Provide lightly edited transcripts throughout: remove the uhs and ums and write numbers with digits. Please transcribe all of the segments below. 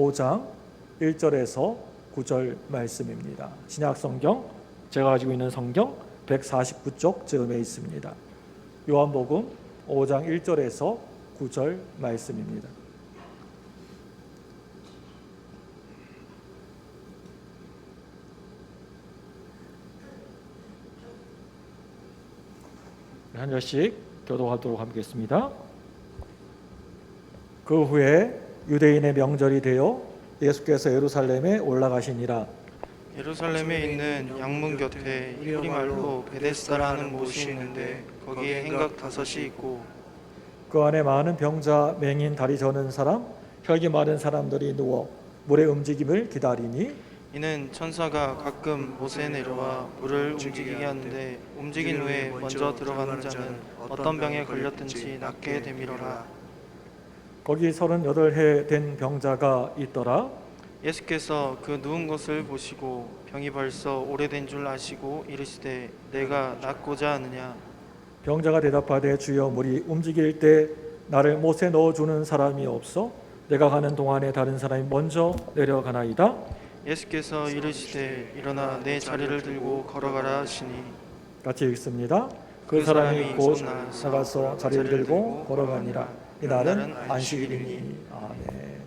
5장 1절에서 9절 말씀입니다. 신약성경 제가 가지고 있는 성경 149쪽 즈음에 있습니다. 요한복음 5장 1절에서 9절 말씀입니다. 한 절씩 교독하도록 하겠습니다. 그 후에 유대인의 명절이 되어 예수께서 예루살렘에 올라가시니라. 예루살렘에 있는 양문 곁에 우리말로 베데스다라는 못이 있는데 거기에 행각 5이 있고 그 안에 많은 병자, 맹인, 다리 저는 사람, 혈기 마른 사람들이 누워 물의 움직임을 기다리니 이는 천사가 가끔 못에 내려와 물을 움직이게 하는데 움직인 후에 먼저 들어가는 자는 어떤 병에 걸렸든지 낫게 되밀어라. 거기 38해 된 병자가 있더라. 예수께서 그 누운 것을 보시고 병이 벌써 오래된 줄 아시고 이르시되 내가 낫고자 하느냐. 병자가 대답하되 주여 물이 움직일 때 나를 못에 넣어주는 사람이 없어 내가 가는 동안에 다른 사람이 먼저 내려가나이다. 예수께서 이르시되 일어나 내 자리를 들고 걸어가라 하시니 같이 읽습니다. 그 사람이 곧 나가서 자리를 들고 걸어가니라. 이날은 안식일이니. 아멘.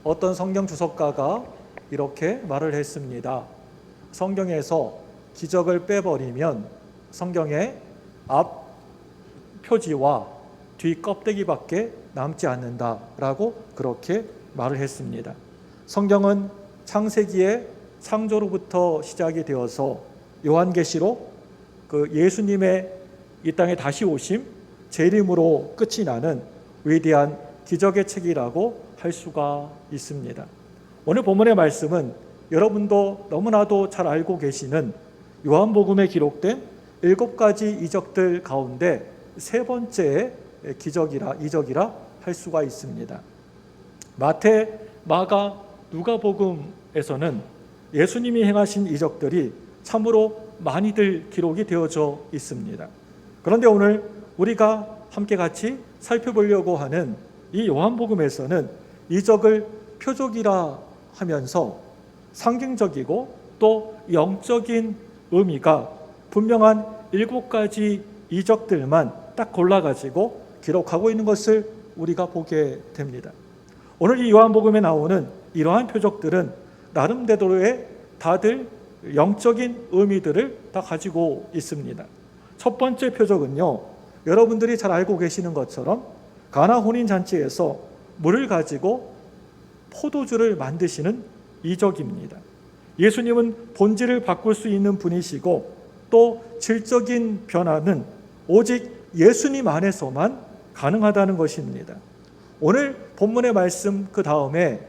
어떤 성경 주석가가 이렇게 말을 했습니다. 성경에서 기적을 빼버리면 성경의 앞 표지와 뒤 껍데기밖에 남지 않는다라고 그렇게 말을 했습니다. 성경은 창세기의 창조로부터 시작이 되어서 요한계시록 그 예수님의 이 땅에 다시 오심 재림으로 끝이 나는 위대한 기적의 책이라고 할 수가 있습니다. 오늘 본문의 말씀은 여러분도 너무나도 잘 알고 계시는 요한복음에 기록된 7가지 이적들 가운데 3번째 이적이라 할 수가 있습니다. 마태, 마가, 누가복음에서는 예수님이 행하신 이적들이 참으로 많이들 기록이 되어져 있습니다. 그런데 오늘 우리가 함께 같이 살펴보려고 하는 이 요한복음에서는 이적을 표적이라 하면서 상징적이고 또 영적인 의미가 분명한 7가지 이적들만 딱 골라가지고 기록하고 있는 것을 우리가 보게 됩니다. 오늘 이 요한복음에 나오는 이러한 표적들은 나름대로의 다들 영적인 의미들을 다 가지고 있습니다. 첫 번째 표적은요, 여러분들이 잘 알고 계시는 것처럼 가나 혼인잔치에서 물을 가지고 포도주를 만드시는 이적입니다. 예수님은 본질을 바꿀 수 있는 분이시고 또 질적인 변화는 오직 예수님 안에서만 가능하다는 것입니다. 오늘 본문의 말씀 그 다음에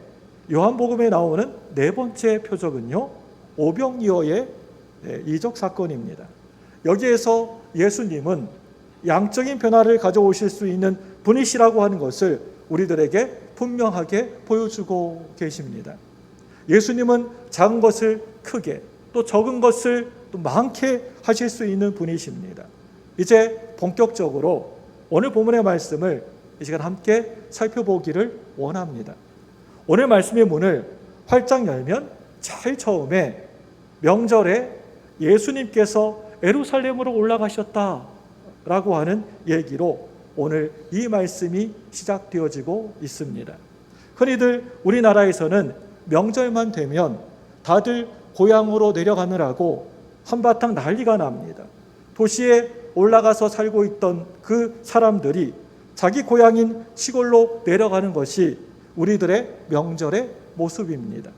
요한복음에 나오는 4번째 표적은요, 오병이어의 이적 사건입니다. 여기에서 예수님은 양적인 변화를 가져오실 수 있는 분이시라고 하는 것을 우리들에게 분명하게 보여주고 계십니다. 예수님은 작은 것을 크게 또 적은 것을 또 많게 하실 수 있는 분이십니다. 이제 본격적으로 오늘 본문의 말씀을 이 시간 함께 살펴보기를 원합니다. 오늘 말씀의 문을 활짝 열면 제일 처음에 명절에 예수님께서 예루살렘으로 올라가셨다라고 하는 얘기로 오늘 이 말씀이 시작되어지고 있습니다. 흔히들 우리나라에서는 명절만 되면 다들 고향으로 내려가느라고 한바탕 난리가 납니다. 도시에 올라가서 살고 있던 그 사람들이 자기 고향인 시골로 내려가는 것이 우리들의 명절의 모습입니다.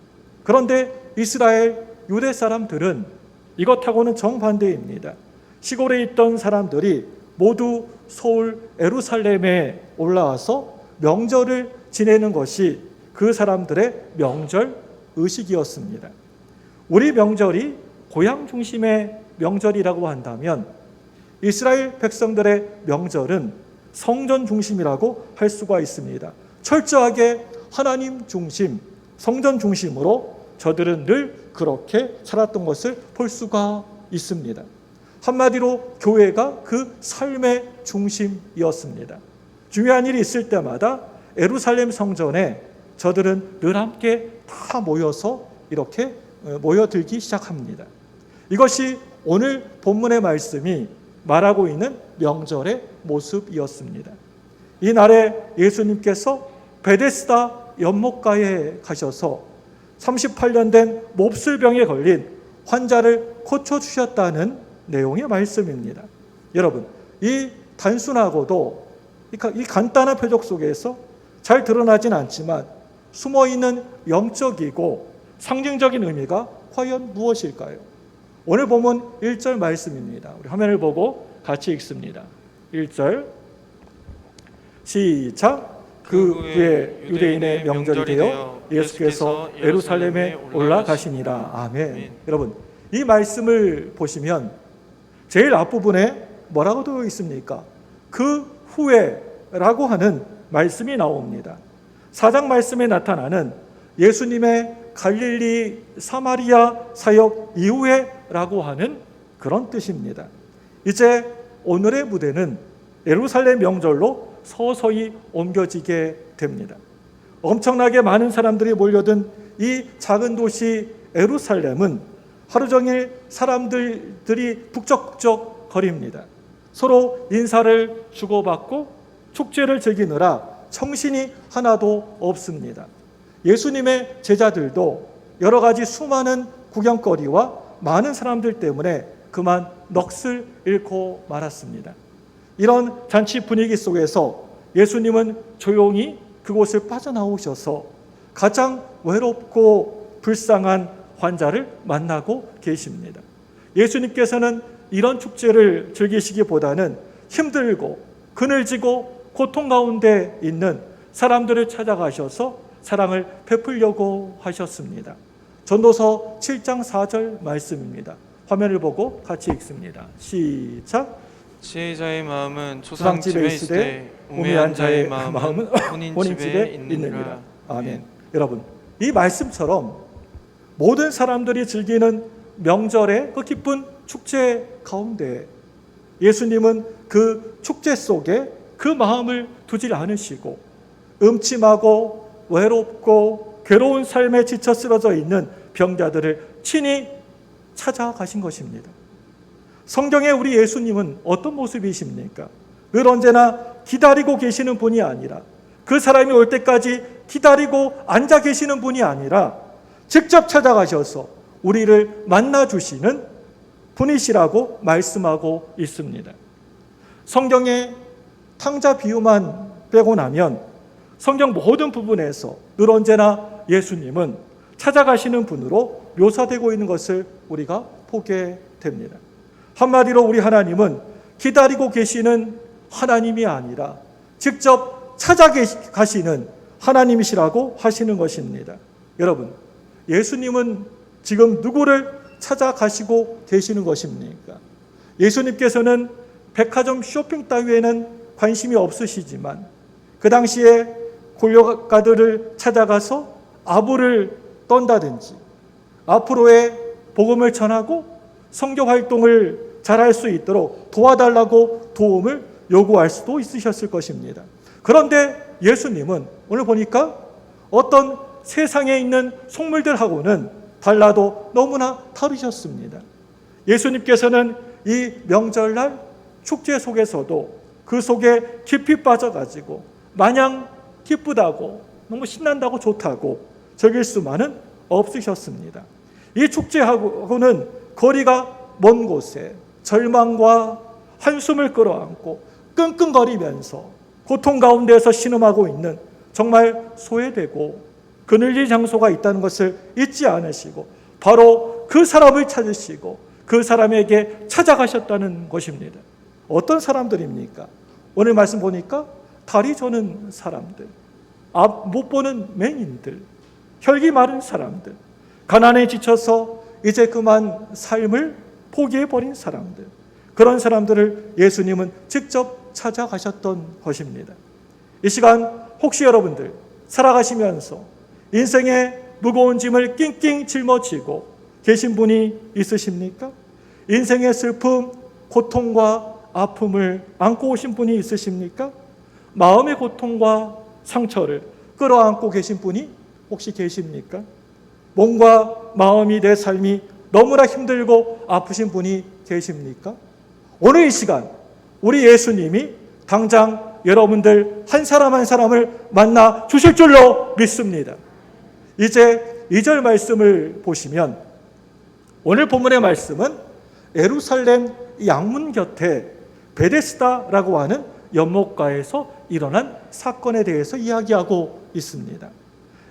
그런데 이스라엘 유대 사람들은 이것하고는 정반대입니다. 시골에 있던 사람들이 모두 서울 예루살렘에 올라와서 명절을 지내는 것이 그 사람들의 명절 의식이었습니다. 우리 명절이 고향 중심의 명절이라고 한다면 이스라엘 백성들의 명절은 성전 중심이라고 할 수가 있습니다. 철저하게 하나님 중심, 성전 중심으로 저들은 늘 그렇게 살았던 것을 볼 수가 있습니다. 한마디로 교회가 그 삶의 중심이었습니다. 중요한 일이 있을 때마다 예루살렘 성전에 저들은 늘 함께 다 모여서 이렇게 모여들기 시작합니다. 이것이 오늘 본문의 말씀이 말하고 있는 명절의 모습이었습니다. 이날에 예수님께서 베데스다 연못가에 가셔서 38년 된 몹쓸병에 걸린 환자를 고쳐주셨다는 내용의 말씀입니다. 여러분, 이 단순하고도 이 간단한 표적 속에서 잘 드러나진 않지만 숨어있는 영적이고 상징적인 의미가 과연 무엇일까요? 오늘 본문 1절 말씀입니다. 우리 화면을 보고 같이 읽습니다. 1절 시작. 그 후에 유대인의 명절이 되어 예수께서 예루살렘에 올라가시니라. 아멘. 여러분, 이 말씀을 보시면 제일 앞부분에 뭐라고 되어 있습니까? 그 후에라고 하는 말씀이 나옵니다. 4장 말씀에 나타나는 예수님의 갈릴리 사마리아 사역 이후에라고 하는 그런 뜻입니다. 이제 오늘의 무대는 예루살렘 명절로 서서히 옮겨지게 됩니다. 엄청나게 많은 사람들이 몰려든 이 작은 도시 예루살렘은 하루 종일 사람들이 북적북적 거립니다. 서로 인사를 주고받고 축제를 즐기느라 정신이 하나도 없습니다. 예수님의 제자들도 여러 가지 수많은 구경거리와 많은 사람들 때문에 그만 넋을 잃고 말았습니다. 이런 잔치 분위기 속에서 예수님은 조용히 그곳을 빠져나오셔서 가장 외롭고 불쌍한 환자를 만나고 계십니다. 예수님께서는 이런 축제를 즐기시기보다는 힘들고 그늘지고 고통 가운데 있는 사람들을 찾아가셔서 사랑을 베풀려고 하셨습니다. 전도서 7장 4절 말씀입니다. 화면을 보고 같이 읽습니다. 시작. 지혜자의 마음은 조상집에 있으되 우매한 자의 마음은 본인 집에 있느니라. 아멘. 여러분, 이 말씀처럼 모든 사람들이 즐기는 명절의 그 기쁜 축제 가운데 예수님은 그 축제 속에 그 마음을 두질 않으시고 음침하고 외롭고 괴로운 삶에 지쳐 쓰러져 있는 병자들을 친히 찾아가신 것입니다. 성경에 우리 예수님은 어떤 모습이십니까? 늘 언제나 기다리고 계시는 분이 아니라, 그 사람이 올 때까지 기다리고 앉아 계시는 분이 아니라 직접 찾아가셔서 우리를 만나주시는 분이시라고 말씀하고 있습니다. 성경의 탕자 비유만 빼고 나면 성경 모든 부분에서 늘 언제나 예수님은 찾아가시는 분으로 묘사되고 있는 것을 우리가 보게 됩니다. 한마디로 우리 하나님은 기다리고 계시는 하나님이 아니라 직접 찾아가시는 하나님이시라고 하시는 것입니다. 여러분, 예수님은 지금 누구를 찾아가시고 계시는 것입니까? 예수님께서는 백화점 쇼핑 따위에는 관심이 없으시지만 그 당시에 권력가들을 찾아가서 아부를 떤다든지 앞으로의 복음을 전하고 선교 활동을 잘할 수 있도록 도와달라고 도움을 요구할 수도 있으셨을 것입니다. 그런데 예수님은 오늘 보니까 어떤 세상에 있는 속물들하고는 달라도 너무나 다르셨습니다. 예수님께서는 이 명절날 축제 속에서도 그 속에 깊이 빠져가지고 마냥 기쁘다고 너무 신난다고 좋다고 즐길 수만은 없으셨습니다. 이 축제하고는 거리가 먼 곳에 절망과 한숨을 끌어안고 끙끙거리면서 고통 가운데서 신음하고 있는 정말 소외되고 그늘진 장소가 있다는 것을 잊지 않으시고 바로 그 사람을 찾으시고 그 사람에게 찾아가셨다는 것입니다. 어떤 사람들입니까? 오늘 말씀 보니까 다리 저는 사람들, 앞 못 보는 맹인들, 혈기 마른 사람들, 가난에 지쳐서 이제 그만 삶을 포기해버린 사람들, 그런 사람들을 예수님은 직접 찾아가셨던 것입니다. 이 시간 혹시 여러분들 살아가시면서 인생의 무거운 짐을 낑낑 짊어지고 계신 분이 있으십니까? 인생의 슬픔, 고통과 아픔을 안고 오신 분이 있으십니까? 마음의 고통과 상처를 끌어안고 계신 분이 혹시 계십니까? 몸과 마음이, 내 삶이 너무나 힘들고 아프신 분이 계십니까? 오늘 이 시간 우리 예수님이 당장 여러분들 한 사람 한 사람을 만나 주실 줄로 믿습니다. 이제 2절 말씀을 보시면 오늘 본문의 말씀은 예루살렘 양문 곁에 베데스다라고 하는 연못가에서 일어난 사건에 대해서 이야기하고 있습니다.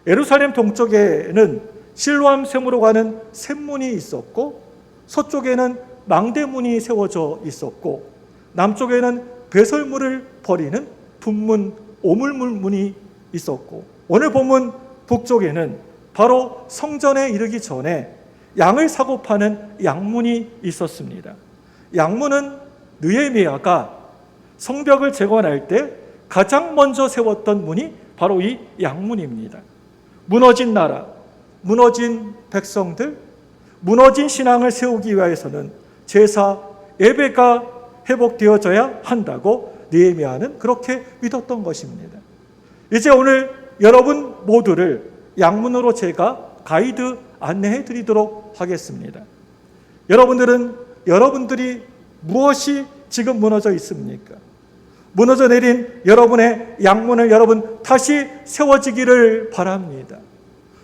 예루살렘 동쪽에는 실로암 샘으로 가는 샘문이 있었고, 서쪽에는 망대문이 세워져 있었고, 남쪽에는 배설물을 버리는 분문 오물문이 있었고, 오늘 본문 북쪽에는 바로 성전에 이르기 전에 양을 사고 파는 양문이 있었습니다. 양문은 느헤미야가 성벽을 재건할 때 가장 먼저 세웠던 문이 바로 이 양문입니다. 무너진 나라, 무너진 백성들, 무너진 신앙을 세우기 위해서는 제사, 예배가 회복되어져야 한다고 느헤미야는 그렇게 믿었던 것입니다. 이제 오늘 여러분 모두를 양문으로 제가 가이드 안내해 드리도록 하겠습니다. 여러분들이 무엇이 지금 무너져 있습니까? 무너져 내린 여러분의 양문을 여러분 다시 세워지기를 바랍니다.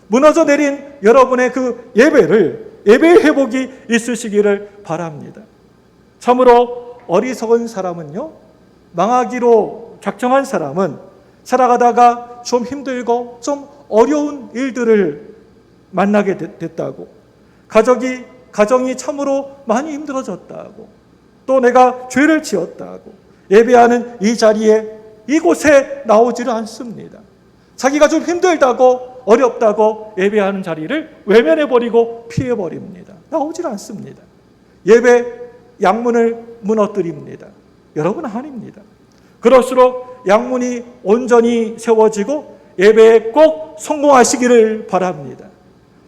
무너져 내린 여러분의 그 예배의 회복이 있으시기를 바랍니다. 참으로 어리석은 사람은요, 망하기로 작정한 사람은 살아가다가 좀 힘들고 좀 어려운 일들을 만나게 됐다고, 가정이 참으로 많이 힘들어졌다고, 또 내가 죄를 지었다고 예배하는 이 자리에, 이곳에 나오지를 않습니다. 자기가 좀 힘들다고, 어렵다고 예배하는 자리를 외면해버리고 피해버립니다. 나오질 않습니다. 예배 양문을 무너뜨립니다. 여러분 아닙니다. 그럴수록 양문이 온전히 세워지고 예배에 꼭 성공하시기를 바랍니다.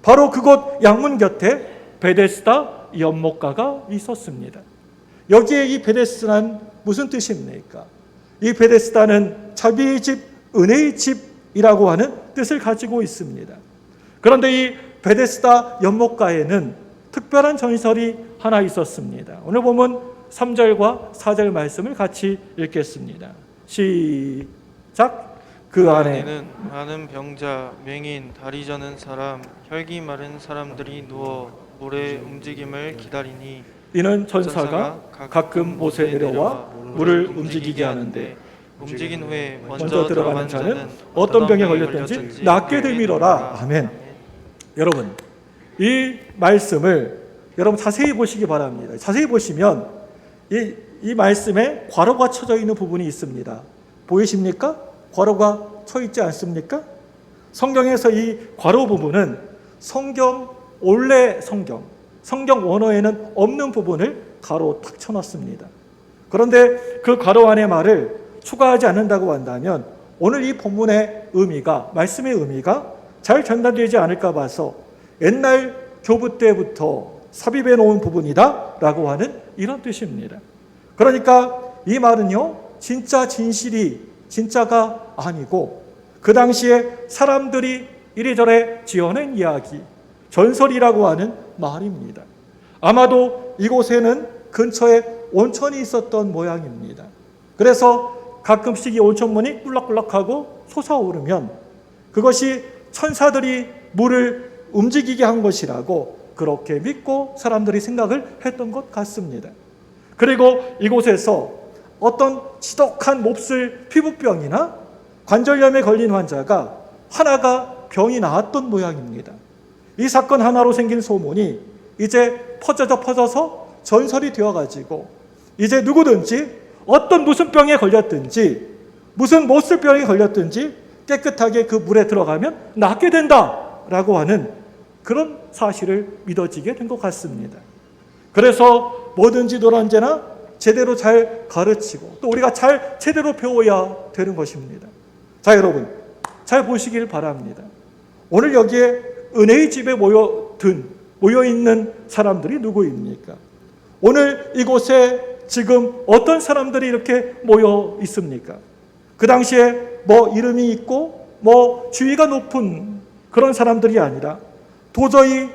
바로 그곳 양문 곁에 베데스다 연못가가 있었습니다. 여기에 이 베데스다는 무슨 뜻입니까? 이 베데스다는 자비의 집, 은혜의 집이라고 하는 뜻을 가지고 있습니다. 그런데 이 베데스다 연못가에는 특별한 전설이 하나 있었습니다. 오늘 보면 3절과 4절 말씀을 같이 읽겠습니다. 시작. 그 안에는 많은 병자, 맹인, 다리 저는 사람, 혈기 마른 사람들이 누워 물의 움직임을 기다리니 이는 천사가 가끔 못에 내려와 물을 움직이게 하는데 움직인 후에 먼저 들어가는 자는 어떤 병에 걸렸든지 낫게 되밀어라. 아멘. 여러분, 이 말씀을 여러분 자세히 보시기 바랍니다. 자세히 보시면 이 말씀에 괄호가 쳐져 있는 부분이 있습니다. 보이십니까? 괄호가 쳐 있지 않습니까? 성경에서 이 괄호 부분은 원래 성경 원어에는 없는 부분을 가로 탁 쳐놨습니다. 그런데 그 가로 안의 말을 추가하지 않는다고 한다면 오늘 이 본문의 의미가, 말씀의 의미가 잘 전달되지 않을까 봐서 옛날 교부 때부터 삽입해 놓은 부분이다 라고 하는 이런 뜻입니다. 그러니까 이 말은요, 진짜 진짜가 아니고 그 당시에 사람들이 이리저리 지어낸 이야기, 전설이라고 하는 말입니다. 아마도 이곳에는 근처에 온천이 있었던 모양입니다. 그래서 가끔씩 이 온천문이 꿀럭꿀럭하고 솟아오르면 그것이 천사들이 물을 움직이게 한 것이라고 그렇게 믿고 사람들이 생각을 했던 것 같습니다. 그리고 이곳에서 어떤 지독한 몹쓸 피부병이나 관절염에 걸린 환자가 하나가 병이 나았던 모양입니다. 이 사건 하나로 생긴 소문이 이제 퍼져서 전설이 되어가지고 이제 누구든지 무슨 병에 걸렸든지 무슨 몹쓸 병에 걸렸든지 깨끗하게 그 물에 들어가면 낫게 된다라고 하는 그런 사실을 믿어지게 된 것 같습니다. 그래서 뭐든지 언제나 제대로 잘 가르치고 또 우리가 제대로 배워야 되는 것입니다. 자, 여러분 잘 보시길 바랍니다. 오늘 여기에 은혜의 집에 모여있는 사람들이 누구입니까? 오늘 이곳에 지금 어떤 사람들이 이렇게 모여 있습니까? 그 당시에 뭐 이름이 있고 지위가 높은 그런 사람들이 아니라 도저히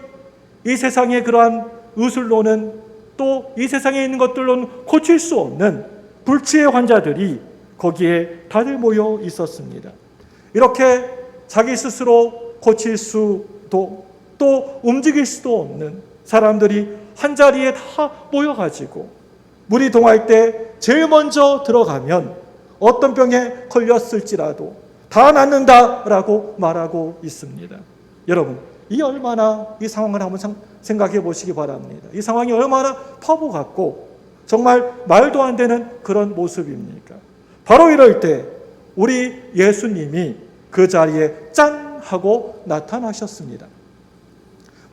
이 세상의 그러한 의술로는 또 이 세상에 있는 것들로는 고칠 수 없는 불치의 환자들이 거기에 다들 모여 있었습니다. 이렇게 자기 스스로 고칠 수도 또 움직일 수도 없는 사람들이 한자리에 다 모여가지고 물이 동할 때 제일 먼저 들어가면 어떤 병에 걸렸을지라도 다 낫는다라고 말하고 있습니다. 여러분, 이 얼마나 이 상황을 한번 생각해 보시기 바랍니다. 이 상황이 얼마나 바보 같고 정말 말도 안 되는 그런 모습입니까? 바로 이럴 때 우리 예수님이 그 자리에 짠 하고 나타나셨습니다.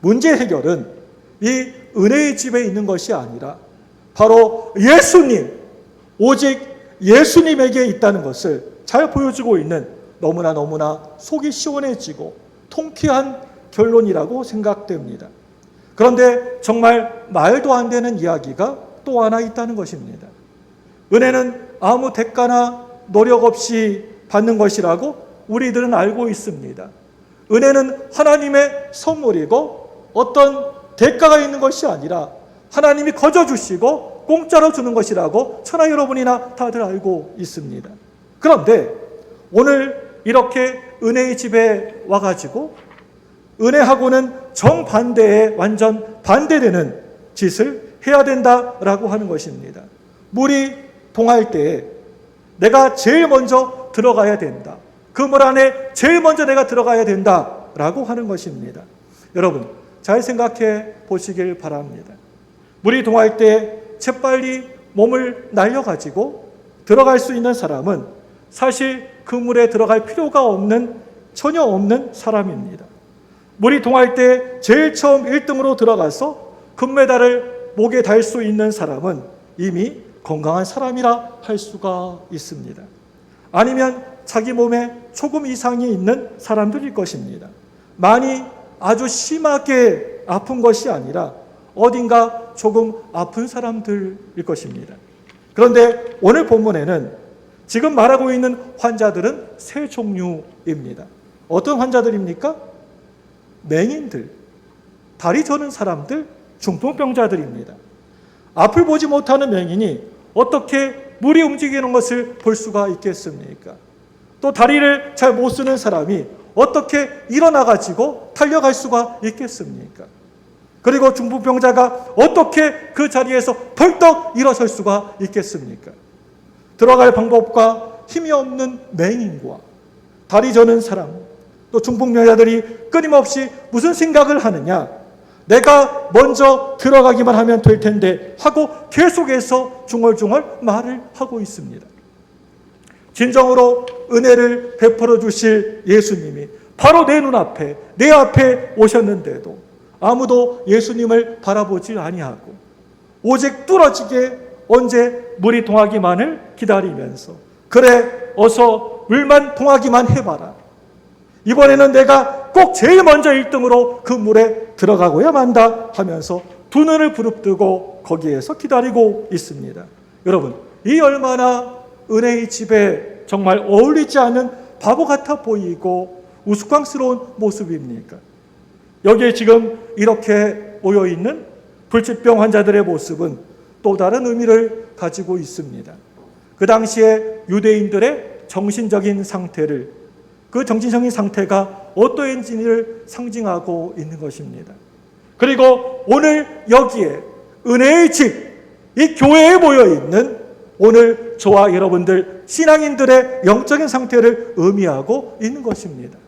문제 해결은 이 은혜의 집에 있는 것이 아니라 바로 예수님, 오직 예수님에게 있다는 것을 잘 보여주고 있는 너무나 속이 시원해지고 통쾌한 결론이라고 생각됩니다. 그런데 정말 말도 안 되는 이야기가 또 하나 있다는 것입니다. 은혜는 아무 대가나 노력 없이 받는 것이라고 우리들은 알고 있습니다. 은혜는 하나님의 선물이고 어떤 대가가 있는 것이 아니라 하나님이 거저 주시고 공짜로 주는 것이라고 천하 여러분이나 다들 알고 있습니다. 그런데 오늘 이렇게 은혜의 집에 와가지고 은혜하고는 정반대의 완전 반대되는 짓을 해야 된다라고 하는 것입니다. 물이 동할 때에 내가 제일 먼저 들어가야 된다. 그 물 안에 제일 먼저 내가 들어가야 된다라고 하는 것입니다. 여러분, 잘 생각해 보시길 바랍니다. 물이 동할 때 재빨리 몸을 날려가지고 들어갈 수 있는 사람은 사실 그 물에 들어갈 필요가 전혀 없는 사람입니다. 물이 동할 때 제일 처음 1등으로 들어가서 금메달을 목에 달 수 있는 사람은 이미 건강한 사람이라 할 수가 있습니다. 아니면 자기 몸에 조금 이상이 있는 사람들일 것입니다. 많이 아주 심하게 아픈 것이 아니라 어딘가 조금 아픈 사람들일 것입니다. 그런데 오늘 본문에는 지금 말하고 있는 환자들은 세 종류입니다. 어떤 환자들입니까? 맹인들, 다리 저는 사람들, 중풍병자들입니다. 앞을 보지 못하는 맹인이 어떻게 물이 움직이는 것을 볼 수가 있겠습니까? 또 다리를 잘 못 쓰는 사람이 어떻게 일어나가지고 달려갈 수가 있겠습니까? 그리고 중풍병자가 어떻게 그 자리에서 벌떡 일어설 수가 있겠습니까? 들어갈 방법과 힘이 없는 맹인과 다리 저는 사람, 또 중풍병자들이 끊임없이 무슨 생각을 하느냐? 내가 먼저 들어가기만 하면 될 텐데 하고 계속해서 중얼중얼 말을 하고 있습니다. 진정으로 은혜를 베풀어 주실 예수님이 바로 내 눈앞에, 내 앞에 오셨는데도 아무도 예수님을 바라보지 아니하고 오직 뚫어지게 언제 물이 동하기만을 기다리면서 그래 어서 물만 동하기만 해봐라. 이번에는 내가 꼭 제일 먼저 1등으로 그 물에 들어가고야 만다 하면서 두 눈을 부릅뜨고 거기에서 기다리고 있습니다. 여러분, 이 얼마나 은혜의 집에 정말 어울리지 않은 바보 같아 보이고 우스꽝스러운 모습입니까? 여기에 지금 이렇게 모여있는 불치병 환자들의 모습은 또 다른 의미를 가지고 있습니다. 그 당시에 유대인들의 정신적인 상태를 그 정신적인 상태가 어떠한지를 상징하고 있는 것입니다. 그리고 오늘 여기에 은혜의 집, 이 교회에 모여있는 오늘 저와 여러분들 신앙인들의 영적인 상태를 의미하고 있는 것입니다.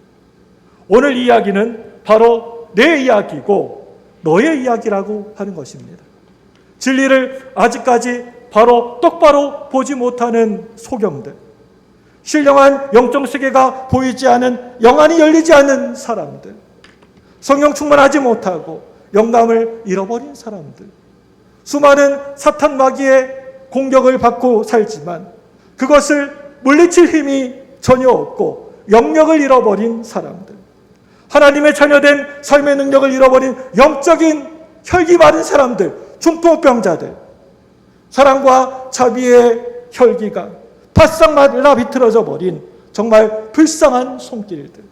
오늘 이야기는 바로 내 이야기고 너의 이야기라고 하는 것입니다. 진리를 아직까지 바로 똑바로 보지 못하는 소경들, 신령한 영적 세계가 보이지 않은, 영안이 열리지 않는 사람들, 성령 충만하지 못하고 영감을 잃어버린 사람들, 수많은 사탄 마귀의 공격을 받고 살지만 그것을 물리칠 힘이 전혀 없고 영역을 잃어버린 사람들, 하나님의 자녀된 삶의 능력을 잃어버린 영적인 혈기 마른 사람들, 중풍병자들, 사랑과 자비의 혈기가 바싹 말라 비틀어져 버린 정말 불쌍한 손길들,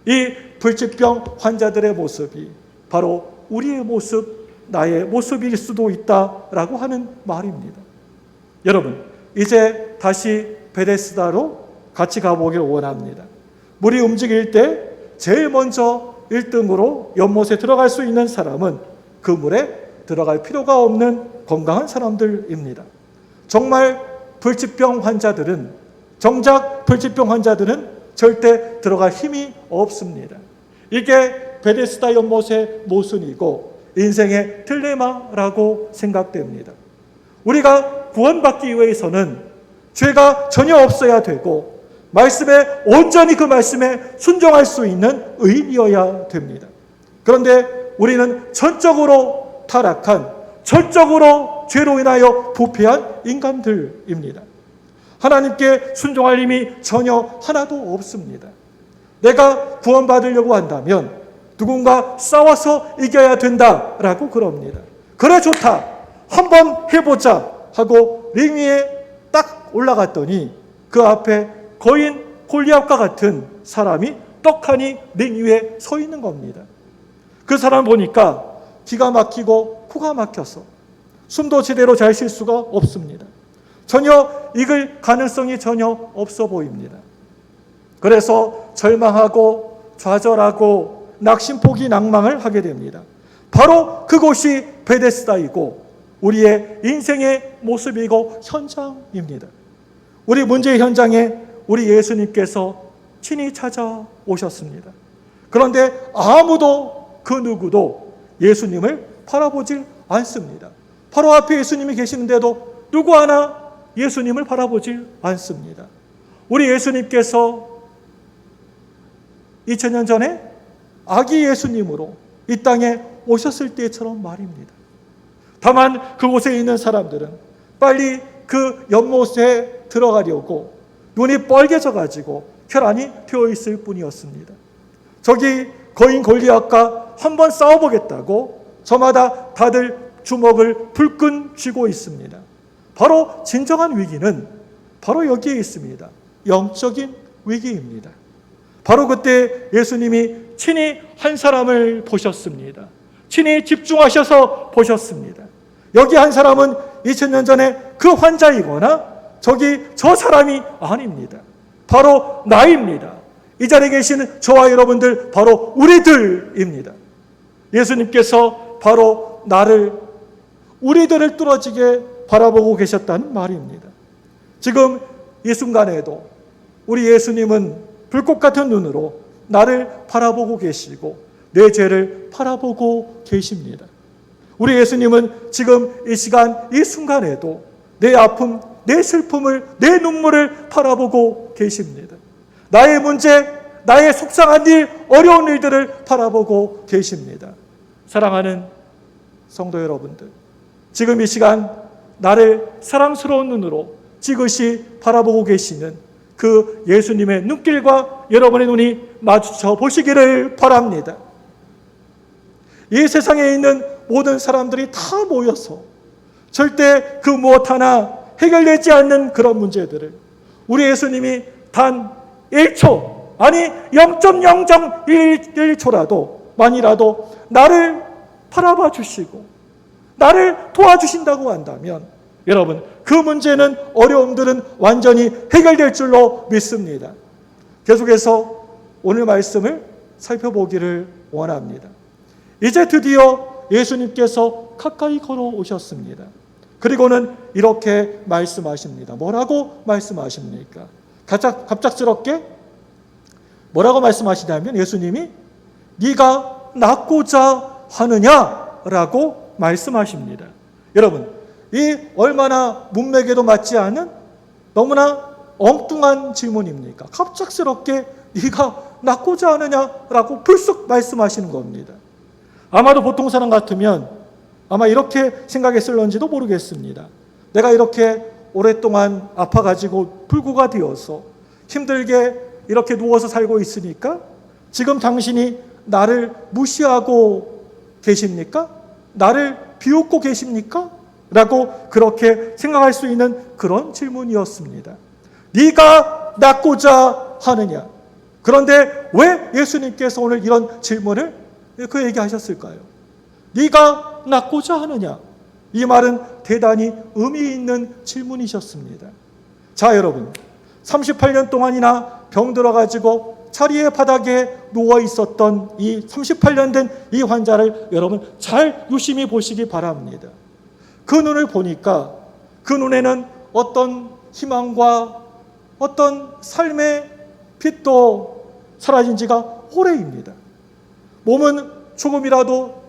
이 불치병 환자들의 모습이 바로 우리의 모습, 나의 모습일 수도 있다라고 하는 말입니다. 여러분, 이제 다시 베데스다로 같이 가보길 원합니다. 물이 움직일 때 제일 먼저 1등으로 연못에 들어갈 수 있는 사람은 그 물에 들어갈 필요가 없는 건강한 사람들입니다. 정말 불치병 환자들은, 정작 불치병 환자들은 절대 들어갈 힘이 없습니다. 이게 베데스다 연못의 모순이고 인생의 딜레마라고 생각됩니다. 우리가 구원받기 위해서는 죄가 전혀 없어야 되고 말씀에 온전히 그 말씀에 순종할 수 있는 의인이어야 됩니다. 그런데 우리는 전적으로 타락한, 전적으로 죄로 인하여 부패한 인간들입니다. 하나님께 순종할 힘이 전혀 하나도 없습니다. 내가 구원받으려고 한다면 누군가 싸워서 이겨야 된다라고 그럽니다. 그래, 좋다, 한번 해보자 하고 링 위에 딱 올라갔더니 그 앞에 거인 골리앗과 같은 사람이 떡하니 링 위에 서 있는 겁니다. 그 사람 보니까 기가 막히고 코가 막혀서 숨도 제대로 잘 쉴 수가 없습니다. 전혀 이길 가능성이 전혀 없어 보입니다. 그래서 절망하고 좌절하고 낙심포기 낭망을 하게 됩니다. 바로 그곳이 베데스다이고 우리의 인생의 모습이고 현장입니다. 우리 문제의 현장에 우리 예수님께서 친히 찾아오셨습니다. 그런데 아무도, 그 누구도 예수님을 바라보질 않습니다. 바로 앞에 예수님이 계시는데도 누구 하나 예수님을 바라보질 않습니다. 우리 예수님께서 2000년 전에 아기 예수님으로 이 땅에 오셨을 때처럼 말입니다. 다만 그곳에 있는 사람들은 빨리 그 연못에 들어가려고 눈이 뻘개져 가지고 혈안이 되어 있을 뿐이었습니다. 저기 거인 골리앗과 한번 싸워보겠다고 저마다 다들 주먹을 불끈 쥐고 있습니다. 바로 진정한 위기는 바로 여기에 있습니다. 영적인 위기입니다. 바로 그때 예수님이 친히 한 사람을 보셨습니다. 친히 집중하셔서 보셨습니다. 여기 한 사람은 2000년 전에 그 환자이거나 저기 저 사람이 아닙니다. 바로 나입니다. 이 자리에 계시는 저와 여러분들, 바로 우리들입니다. 예수님께서 바로 나를, 우리들을 뚫어지게 바라보고 계셨다는 말입니다. 지금 이 순간에도 우리 예수님은 불꽃 같은 눈으로 나를 바라보고 계시고 내 죄를 바라보고 계십니다. 우리 예수님은 지금 이 시간, 이 순간에도 내 아픔, 내 슬픔을, 내 눈물을 바라보고 계십니다. 나의 문제, 나의 속상한 일, 어려운 일들을 바라보고 계십니다. 사랑하는 성도 여러분들, 지금 이 시간 나를 사랑스러운 눈으로 지그시 바라보고 계시는 그 예수님의 눈길과 여러분의 눈이 마주쳐 보시기를 바랍니다. 이 세상에 있는 모든 사람들이 다 모여서 절대 그 무엇 하나 해결되지 않는 그런 문제들을 우리 예수님이 단 1초, 아니 0.001초라도 만이라도 나를 바라봐 주시고 나를 도와주신다고 한다면 여러분, 그 문제는, 어려움들은 완전히 해결될 줄로 믿습니다. 계속해서 오늘 말씀을 살펴보기를 원합니다. 이제 드디어 예수님께서 가까이 걸어오셨습니다. 그리고는 이렇게 말씀하십니다. 뭐라고 말씀하십니까? 갑작스럽게 뭐라고 말씀하시냐면 예수님이 네가 낫고자 하느냐라고 말씀하십니다. 여러분, 이 얼마나 문맥에도 맞지 않은 너무나 엉뚱한 질문입니까? 갑작스럽게 네가 낫고자 하느냐라고 불쑥 말씀하시는 겁니다. 아마도 보통 사람 같으면 아마 이렇게 생각했을런지도 모르겠습니다. 내가 이렇게 오랫동안 아파가지고 불구가 되어서 힘들게 이렇게 누워서 살고 있으니까 지금 당신이 나를 무시하고 계십니까? 나를 비웃고 계십니까? 라고 그렇게 생각할 수 있는 그런 질문이었습니다. 네가 낫고자 하느냐? 그런데 왜 예수님께서 오늘 이런 질문을 그에게 하셨을까요? 네가 낫고자 하느냐? 이 말은 대단히 의미 있는 질문이셨습니다. 자, 여러분, 38년 동안이나 병들어가지고 자리의 바닥에 누워 있었던 이 38년 된 이 환자를 여러분 잘 유심히 보시기 바랍니다. 그 눈을 보니까 그 눈에는 어떤 희망과 어떤 삶의 빛도 사라진 지가 오래입니다. 몸은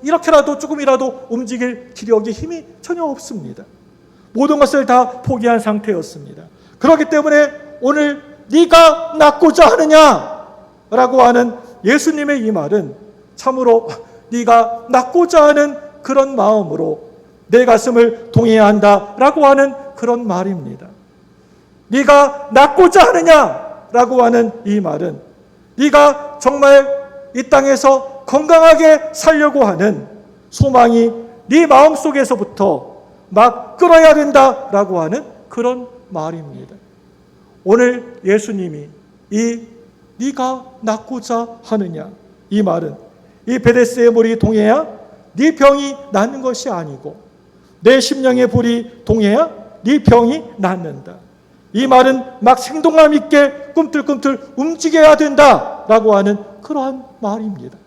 이렇게라도 조금이라도 움직일 기력이 힘이 전혀 없습니다. 모든 것을 다 포기한 상태였습니다. 그렇기 때문에 오늘 네가 낫고자 하느냐라고 하는 예수님의 이 말은 참으로 네가 낫고자 하는 그런 마음으로 내 가슴을 동해야 한다라고 하는 그런 말입니다. 네가 낫고자 하느냐라고 하는 이 말은 네가 정말 이 땅에서 건강하게 살려고 하는 소망이 네 마음속에서부터 막 끓어야 된다라고 하는 그런 말입니다. 오늘 예수님이 이 네가 낫고자 하느냐 이 말은 이 베데스의 물이 동해야 네 병이 낫는 것이 아니고 내 심령의 불이 동해야 네 병이 낫는다. 이 말은 막 생동감 있게 꿈틀꿈틀 움직여야 된다라고 하는 그러한 말입니다.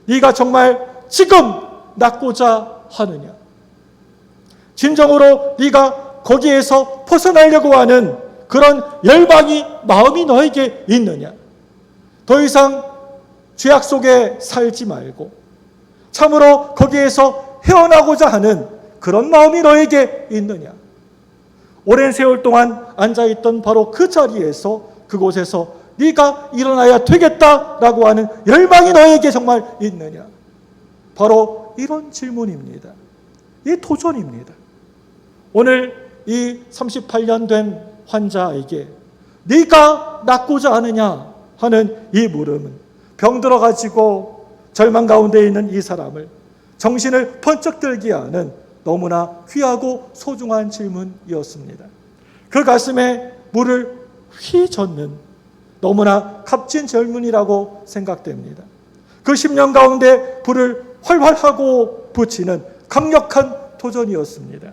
네가 정말 지금 낫고자 하느냐? 진정으로 네가 거기에서 벗어나려고 하는 그런 열방이 마음이 너에게 있느냐? 더 이상 죄악 속에 살지 말고 참으로 거기에서 헤어나고자 하는 그런 마음이 너에게 있느냐? 오랜 세월 동안 앉아있던 바로 그 자리에서 그곳에서 네가 일어나야 되겠다라고 하는 열망이 너에게 정말 있느냐? 바로 이런 질문입니다. 이 도전입니다. 오늘 이 38년 된 환자에게 네가 낫고자 하느냐 하는 이 물음은 병들어가지고 절망 가운데 있는 이 사람을 정신을 번쩍 들게 하는 너무나 귀하고 소중한 질문이었습니다. 그 가슴에 물을 휘젓는 너무나 값진 질문이라고 생각됩니다. 그 10년 가운데 불을 활활하고 붙이는 강력한 도전이었습니다.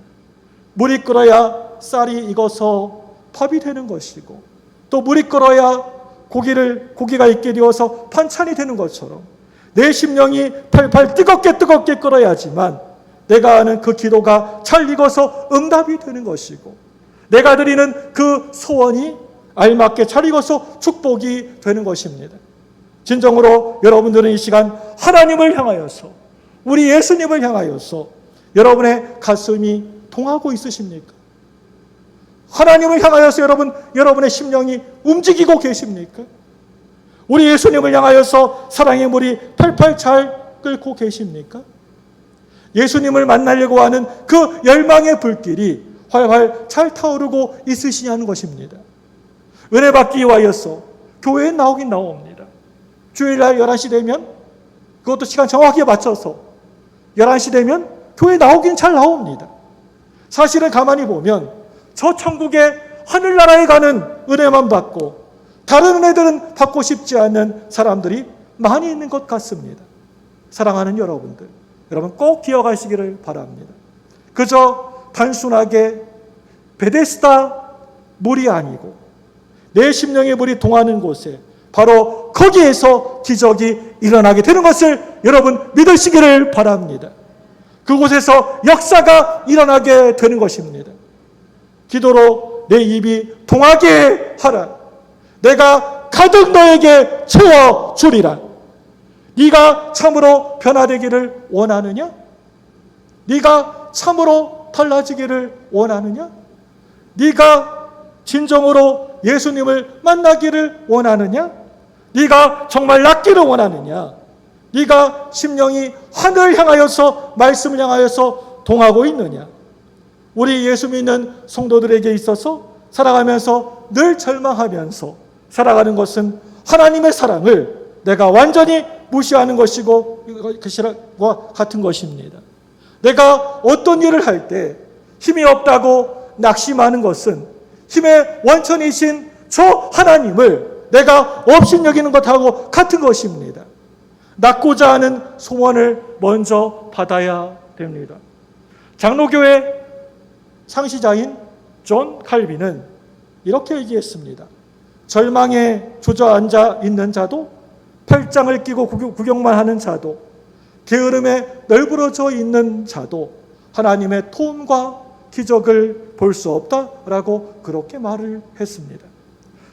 물이 끓어야 쌀이 익어서 밥이 되는 것이고 또 물이 끓어야 고기가 있게 되어서 반찬이 되는 것처럼 내 심령이 팔팔 뜨겁게 끓어야지만 내가 하는 그 기도가 잘 익어서 응답이 되는 것이고 내가 드리는 그 소원이 알맞게 잘 익어서 축복이 되는 것입니다. 진정으로 여러분들은 이 시간 하나님을 향하여서 우리 예수님을 향하여서 여러분의 가슴이 동하고 있으십니까? 하나님을 향하여서 여러분의 심령이 움직이고 계십니까? 우리 예수님을 향하여서 사랑의 물이 팔팔 잘 끓고 계십니까? 예수님을 만나려고 하는 그 열망의 불길이 활활 잘 타오르고 있으시냐는 것입니다. 은혜 받기 위하여서 교회에 나오긴 나옵니다. 주일날 11시 되면 그것도 시간 정확하게 맞춰서 11시 되면 교회에 나오긴 잘 나옵니다. 사실은 가만히 보면 저 천국의 하늘나라에 가는 은혜만 받고 다른 은혜들은 받고 싶지 않는 사람들이 많이 있는 것 같습니다. 사랑하는 여러분들, 여러분 꼭 기억하시기를 바랍니다. 그저 단순하게 베데스다 물이 아니고 내 심령의 물이 동하는 곳에 바로 거기에서 기적이 일어나게 되는 것을 여러분 믿으시기를 바랍니다. 그곳에서 역사가 일어나게 되는 것입니다. 기도로 내 입이 동하게 하라. 내가 가득 너에게 채워주리라. 네가 참으로 변화되기를 원하느냐? 네가 참으로 달라지기를 원하느냐? 네가 진정으로 예수님을 만나기를 원하느냐? 네가 정말 낫기를 원하느냐? 네가 심령이 하늘을 향하여서 말씀을 향하여서 동하고 있느냐? 우리 예수 믿는 성도들에게 있어서 살아가면서 늘 절망하면서 살아가는 것은 하나님의 사랑을 내가 완전히 무시하는 것이고 그것과 같은 것입니다. 내가 어떤 일을 할 때 힘이 없다고 낙심하는 것은 힘의 원천이신 저 하나님을 내가 업신여기는 것하고 같은 것입니다. 낳고자 하는 소원을 먼저 받아야 됩니다. 장로교의 창시자인 존 칼빈은 이렇게 얘기했습니다. 절망에 주저앉아 있는 자도, 팔짱을 끼고 구경만 하는 자도, 게으름에 널브러져 있는 자도 하나님의 도움과 기적을 볼 수 없다라고 그렇게 말을 했습니다.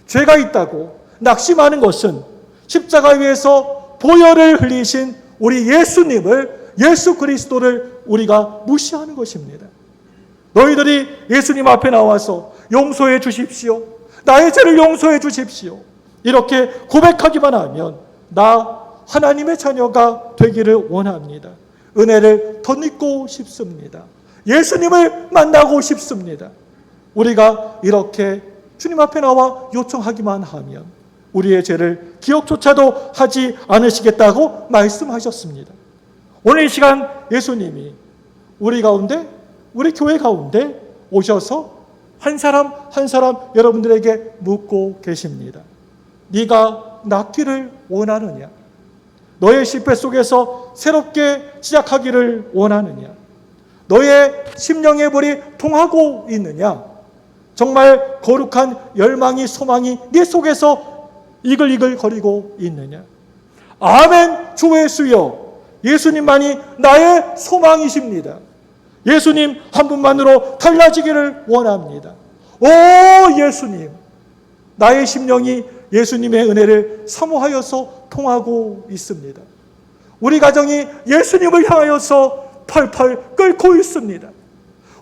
죄가 있다고 낙심하는 것은 십자가 위에서 보혈을 흘리신 우리 예수님을, 예수 그리스도를 우리가 무시하는 것입니다. 너희들이 예수님 앞에 나와서 용서해 주십시오, 나의 죄를 용서해 주십시오, 이렇게 고백하기만 하면 나 하나님의 자녀가 되기를 원합니다. 은혜를 덧입고 싶습니다. 예수님을 만나고 싶습니다. 우리가 이렇게 주님 앞에 나와 요청하기만 하면 우리의 죄를 기억조차도 하지 않으시겠다고 말씀하셨습니다. 오늘 이 시간 예수님이 우리 가운데, 우리 교회 가운데 오셔서 한 사람 한 사람 여러분들에게 묻고 계십니다. 네가 낫기를 원하느냐? 너의 실패 속에서 새롭게 시작하기를 원하느냐? 너의 심령의 불이 통하고 있느냐? 정말 거룩한 열망이, 소망이 네 속에서 이글이글 거리고 있느냐? 아멘. 주 예수여, 예수님만이 나의 소망이십니다. 예수님 한 분만으로 달라지기를 원합니다. 오 예수님, 나의 심령이 예수님의 은혜를 사모하여서 통하고 있습니다. 우리 가정이 예수님을 향하여서 펄펄 끓고 있습니다.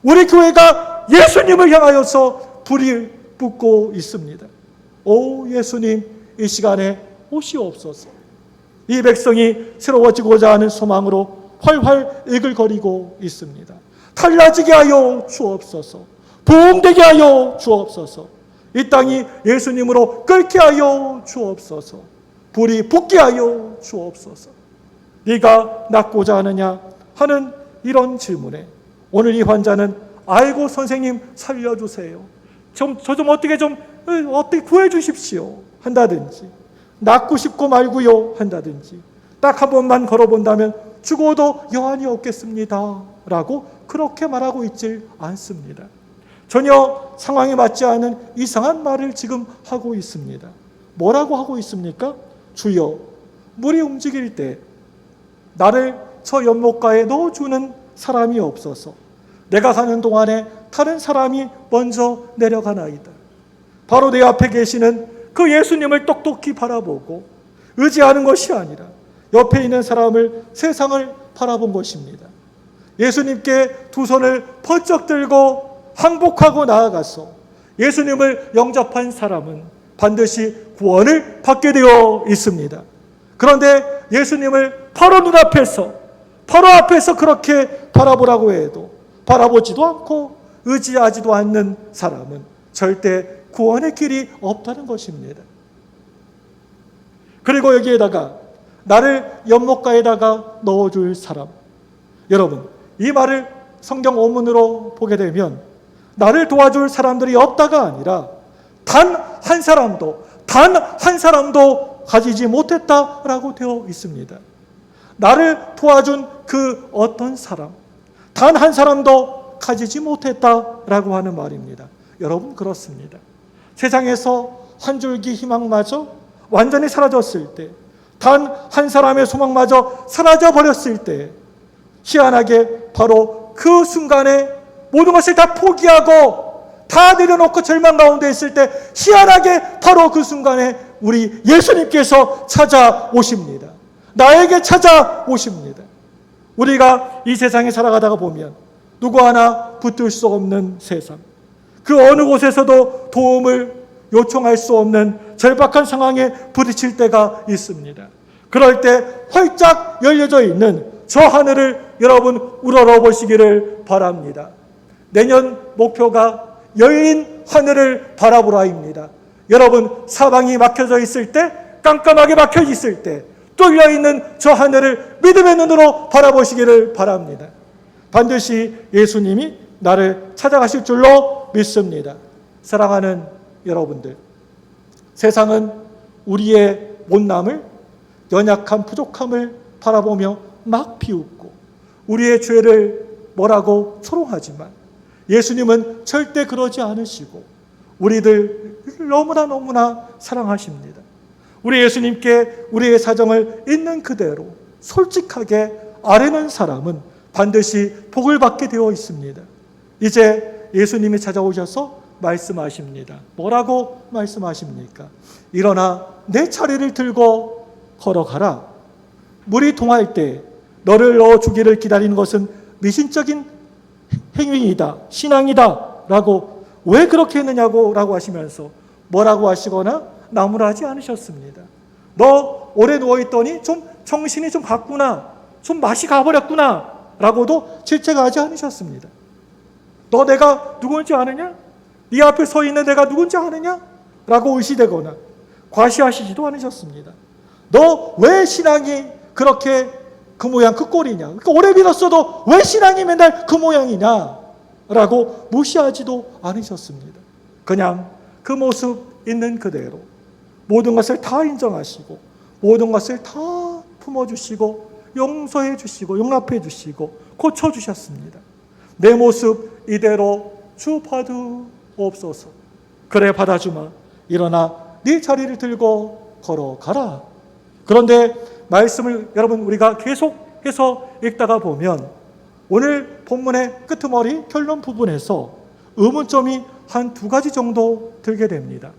우리 교회가 예수님을 향하여서 불이 붙고 있습니다. 오 예수님, 이 시간에 오시옵소서. 이 백성이 새로워지고자 하는 소망으로 활활 이글거리고 있습니다. 달라지게 하여 주옵소서. 부흥되게 하여 주옵소서. 이 땅이 예수님으로 끓게 하여 주옵소서. 불이 붙게 하여 주옵소서. 네가 낫고자 하느냐 하는 이런 질문에 오늘 이 환자는 아이고 선생님 살려주세요, 저 좀 어떻게 구해 주십시오 한다든지, 낫고 싶고 말고요 한다든지, 딱 한 번만 걸어본다면 죽어도 여한이 없겠습니다 라고 그렇게 말하고 있질 않습니다. 전혀 상황에 맞지 않은 이상한 말을 지금 하고 있습니다. 뭐라고 하고 있습니까? 주여, 물이 움직일 때 나를 저 연못가에 넣어주는 사람이 없어서 내가 가는 동안에 다른 사람이 먼저 내려가나이다. 바로 내 앞에 계시는 그 예수님을 똑똑히 바라보고 의지하는 것이 아니라 옆에 있는 사람을, 세상을 바라본 것입니다. 예수님께 두 손을 번쩍 들고 항복하고 나아가서 예수님을 영접한 사람은 반드시 구원을 받게 되어 있습니다. 그런데 예수님을 바로 눈앞에서, 바로 앞에서 그렇게 바라보라고 해도 바라보지도 않고 의지하지도 않는 사람은 절대 구원의 길이 없다는 것입니다. 그리고 여기에다가 나를 연못가에다가 넣어줄 사람, 여러분 이 말을 성경 원문으로 보게 되면 나를 도와줄 사람들이 없다가 아니라 단 한 사람도 가지지 못했다라고 되어 있습니다. 나를 도와준 그 어떤 사람, 단 한 사람도 가지지 못했다라고 하는 말입니다. 여러분 그렇습니다. 세상에서 한 줄기 희망마저 완전히 사라졌을 때, 단 한 사람의 소망마저 사라져버렸을 때, 희한하게 바로 그 순간에 모든 것을 다 포기하고 다 내려놓고 절망 가운데 있을 때 희한하게 바로 그 순간에 우리 예수님께서 찾아오십니다. 나에게 찾아오십니다. 우리가 이 세상에 살아가다가 보면 누구 하나 붙들 수 없는 세상, 그 어느 곳에서도 도움을 요청할 수 없는 절박한 상황에 부딪힐 때가 있습니다. 그럴 때 활짝 열려져 있는 저 하늘을 여러분 우러러 보시기를 바랍니다. 내년 목표가 열린 하늘을 바라보라입니다. 여러분 사방이 막혀져 있을 때, 깜깜하게 막혀 있을 때 뚫려 있는 저 하늘을 믿음의 눈으로 바라보시기를 바랍니다. 반드시 예수님이 나를 찾아가실 줄로 믿습니다. 사랑하는 여러분들, 세상은 우리의 못남을, 연약한 부족함을 바라보며 막 비웃고 우리의 죄를 뭐라고 조롱하지만 예수님은 절대 그러지 않으시고 우리들 너무나 사랑하십니다. 우리 예수님께 우리의 사정을 있는 그대로 솔직하게 아뢰는 사람은 반드시 복을 받게 되어 있습니다. 이제 예수님이 찾아오셔서 말씀하십니다. 뭐라고 말씀하십니까? 일어나 내 차례를 들고 걸어가라. 물이 동할 때 너를 넣어 주기를 기다리는 것은 미신적인 행위이다, 신앙이다 라고 왜 그렇게 했느냐고 라고 하시면서 뭐라고 하시거나 나무라지 않으셨습니다. 너 오래 누워있더니 좀 정신이 좀 갔구나, 좀 맛이 가버렸구나 라고도 질책하지 않으셨습니다. 너 내가 누군지 아느냐? 네 앞에 서 있는 내가 누군지 아느냐? 라고 의시되거나 과시하시지도 않으셨습니다. 너 왜 신앙이 그렇게 그 모양 그 꼴이냐? 그러니까 오래 믿었어도 왜 신앙이 맨날 그 모양이냐? 라고 무시하지도 않으셨습니다. 그냥 그 모습 있는 그대로 모든 것을 다 인정하시고 모든 것을 다 품어주시고 용서해 주시고 용납해 주시고 고쳐주셨습니다. 내 모습 이대로 주 받으옵소서. 그래 받아주마. 일어나 네 자리를 들고 걸어가라. 그런데 말씀을 여러분 우리가 계속해서 읽다가 보면 오늘 본문의 끄트머리 결론 부분에서 의문점이 한 두 가지 정도 들게 됩니다.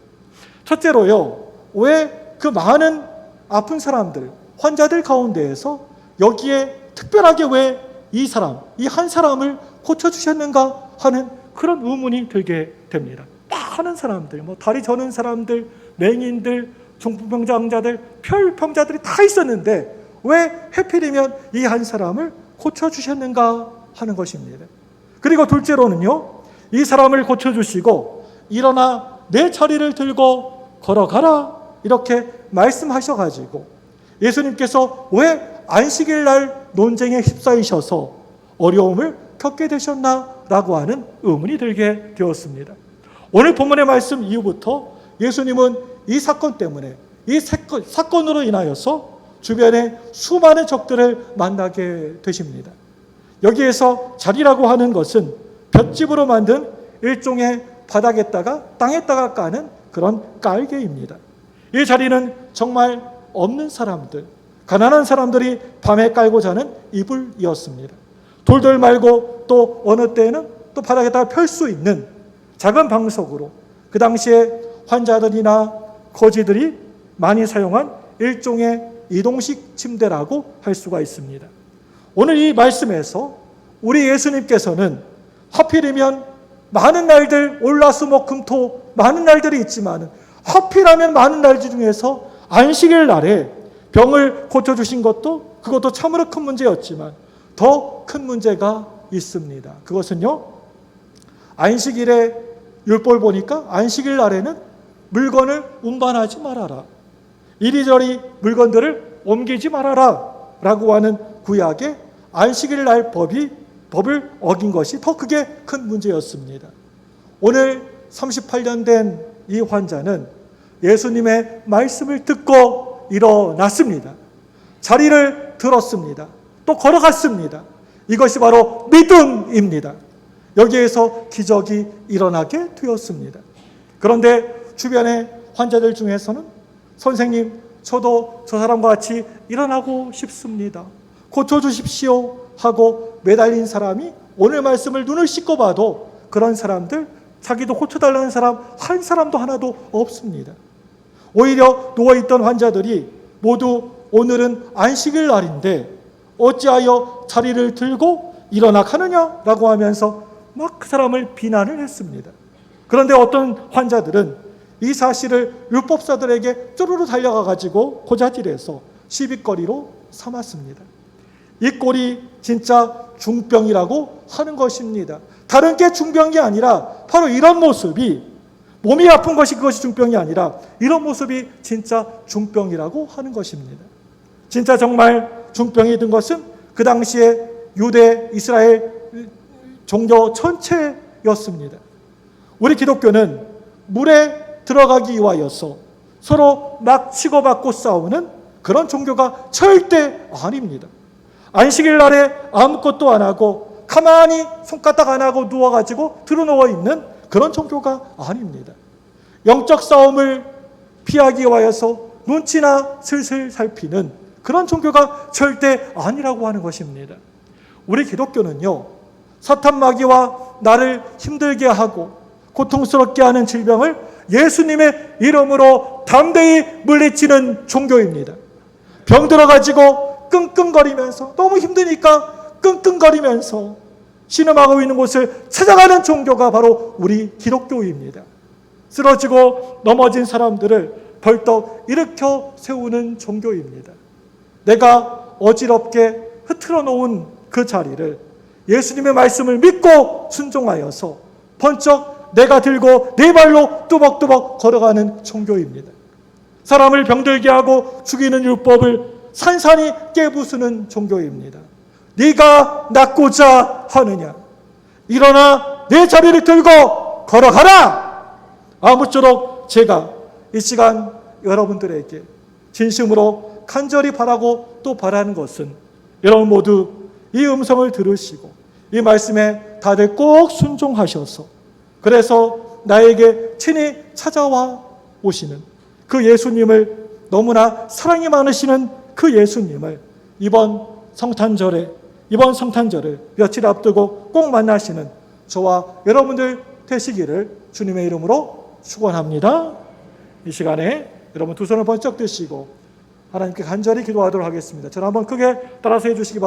첫째로요, 왜 그 많은 아픈 사람들, 환자들 가운데에서 여기에 특별하게 왜 이 사람, 이 한 사람을 고쳐주셨는가 하는 그런 의문이 들게 됩니다. 많은 사람들, 다리 저는 사람들, 맹인들, 중풍병자들, 혈병자들이 다 있었는데 왜 하필이면 이 한 사람을 고쳐주셨는가 하는 것입니다. 그리고 둘째로는요, 이 사람을 고쳐주시고 일어나 내 자리를 들고 걸어가라 이렇게 말씀하셔가지고 예수님께서 왜 안식일 날 논쟁에 휩싸이셔서 어려움을 겪게 되셨나라고 하는 의문이 들게 되었습니다. 오늘 본문의 말씀 이후부터 예수님은 이 사건 때문에 이 사건으로 인하여서 주변에 수많은 적들을 만나게 되십니다. 여기에서 자리라고 하는 것은 볏짚으로 만든 일종의 바닥에다가 땅에다가 까는 그런 깔개입니다. 이 자리는 정말 없는 사람들, 가난한 사람들이 밤에 깔고 자는 이불이었습니다. 돌들 말고 또 어느 때에는 또 바닥에다가 펼 수 있는 작은 방석으로 그 당시에 환자들이나 거지들이 많이 사용한 일종의 이동식 침대라고 할 수가 있습니다. 오늘 이 말씀에서 우리 예수님께서는 하필이면 많은 날들 올라수목금토 많은 날들이 있지만 하필하면 많은 날들 중에서 안식일 날에 병을 고쳐주신 것도 그것도 참으로 큰 문제였지만 더 큰 문제가 있습니다. 그것은요, 안식일에 율법을 보니까 안식일 날에는 물건을 운반하지 말아라, 이리저리 물건들을 옮기지 말아라 라고 하는 구약의 안식일 날 법을 어긴 것이 더 그게 큰 문제였습니다. 오늘 38년 된 이 환자는 예수님의 말씀을 듣고 일어났습니다. 자리를 들었습니다. 또 걸어갔습니다. 이것이 바로 믿음입니다. 여기에서 기적이 일어나게 되었습니다. 그런데 주변의 환자들 중에서는 선생님, 저도 저 사람과 같이 일어나고 싶습니다. 고쳐주십시오 하고 매달린 사람이 오늘 말씀을 눈을 씻고 봐도 그런 사람들, 자기도 고쳐달라는 사람 한 사람도 하나도 없습니다. 오히려 누워있던 환자들이 모두 오늘은 안식일 날인데 어찌하여 자리를 들고 일어나 가느냐라고 하면서 막 그 사람을 비난을 했습니다. 그런데 어떤 환자들은 이 사실을 율법사들에게 쪼르르 달려가가지고 고자질해서 시비거리로 삼았습니다. 이 꼴이 진짜 중병이라고 하는 것입니다. 다른 게 중병이 아니라 바로 이런 모습이, 몸이 아픈 것이 그것이 중병이 아니라 이런 모습이 진짜 중병이라고 하는 것입니다. 진짜 정말 중병이 든 것은 그 당시에 유대, 이스라엘 종교 전체였습니다. 우리 기독교는 물에 들어가기 위하여서 서로 막 치고받고 싸우는 그런 종교가 절대 아닙니다. 안식일 날에 아무것도 안 하고 가만히 손가락 안 하고 누워가지고 드러누워 있는 그런 종교가 아닙니다. 영적 싸움을 피하기 위하여서 눈치나 슬슬 살피는 그런 종교가 절대 아니라고 하는 것입니다. 우리 기독교는요, 사탄 마귀와 나를 힘들게 하고 고통스럽게 하는 질병을 예수님의 이름으로 담대히 물리치는 종교입니다. 병 들어가지고 끙끙거리면서 너무 힘드니까 끙끙거리면서 신음하고 있는 곳을 찾아가는 종교가 바로 우리 기독교입니다. 쓰러지고 넘어진 사람들을 벌떡 일으켜 세우는 종교입니다. 내가 어지럽게 흐트러 놓은 그 자리를 예수님의 말씀을 믿고 순종하여서 번쩍 내가 들고 네 발로 뚜벅뚜벅 걸어가는 종교입니다. 사람을 병들게 하고 죽이는 율법을 산산히 깨부수는 종교입니다. 네가 낫고자 하느냐? 일어나 내 자리를 들고 걸어가라! 아무쪼록 제가 이 시간 여러분들에게 진심으로 간절히 바라고 또 바라는 것은 여러분 모두 이 음성을 들으시고 이 말씀에 다들 꼭 순종하셔서 그래서 나에게 친히 찾아와 오시는 그 예수님을, 너무나 사랑이 많으시는 그 예수님을 이번 성탄절을 며칠 앞두고 꼭 만나시는 저와 여러분들 되시기를 주님의 이름으로 축원합니다. 이 시간에 여러분 두 손을 번쩍 드시고 하나님께 간절히 기도하도록 하겠습니다. 저를 한번 크게 따라서 해주시기 바랍니다.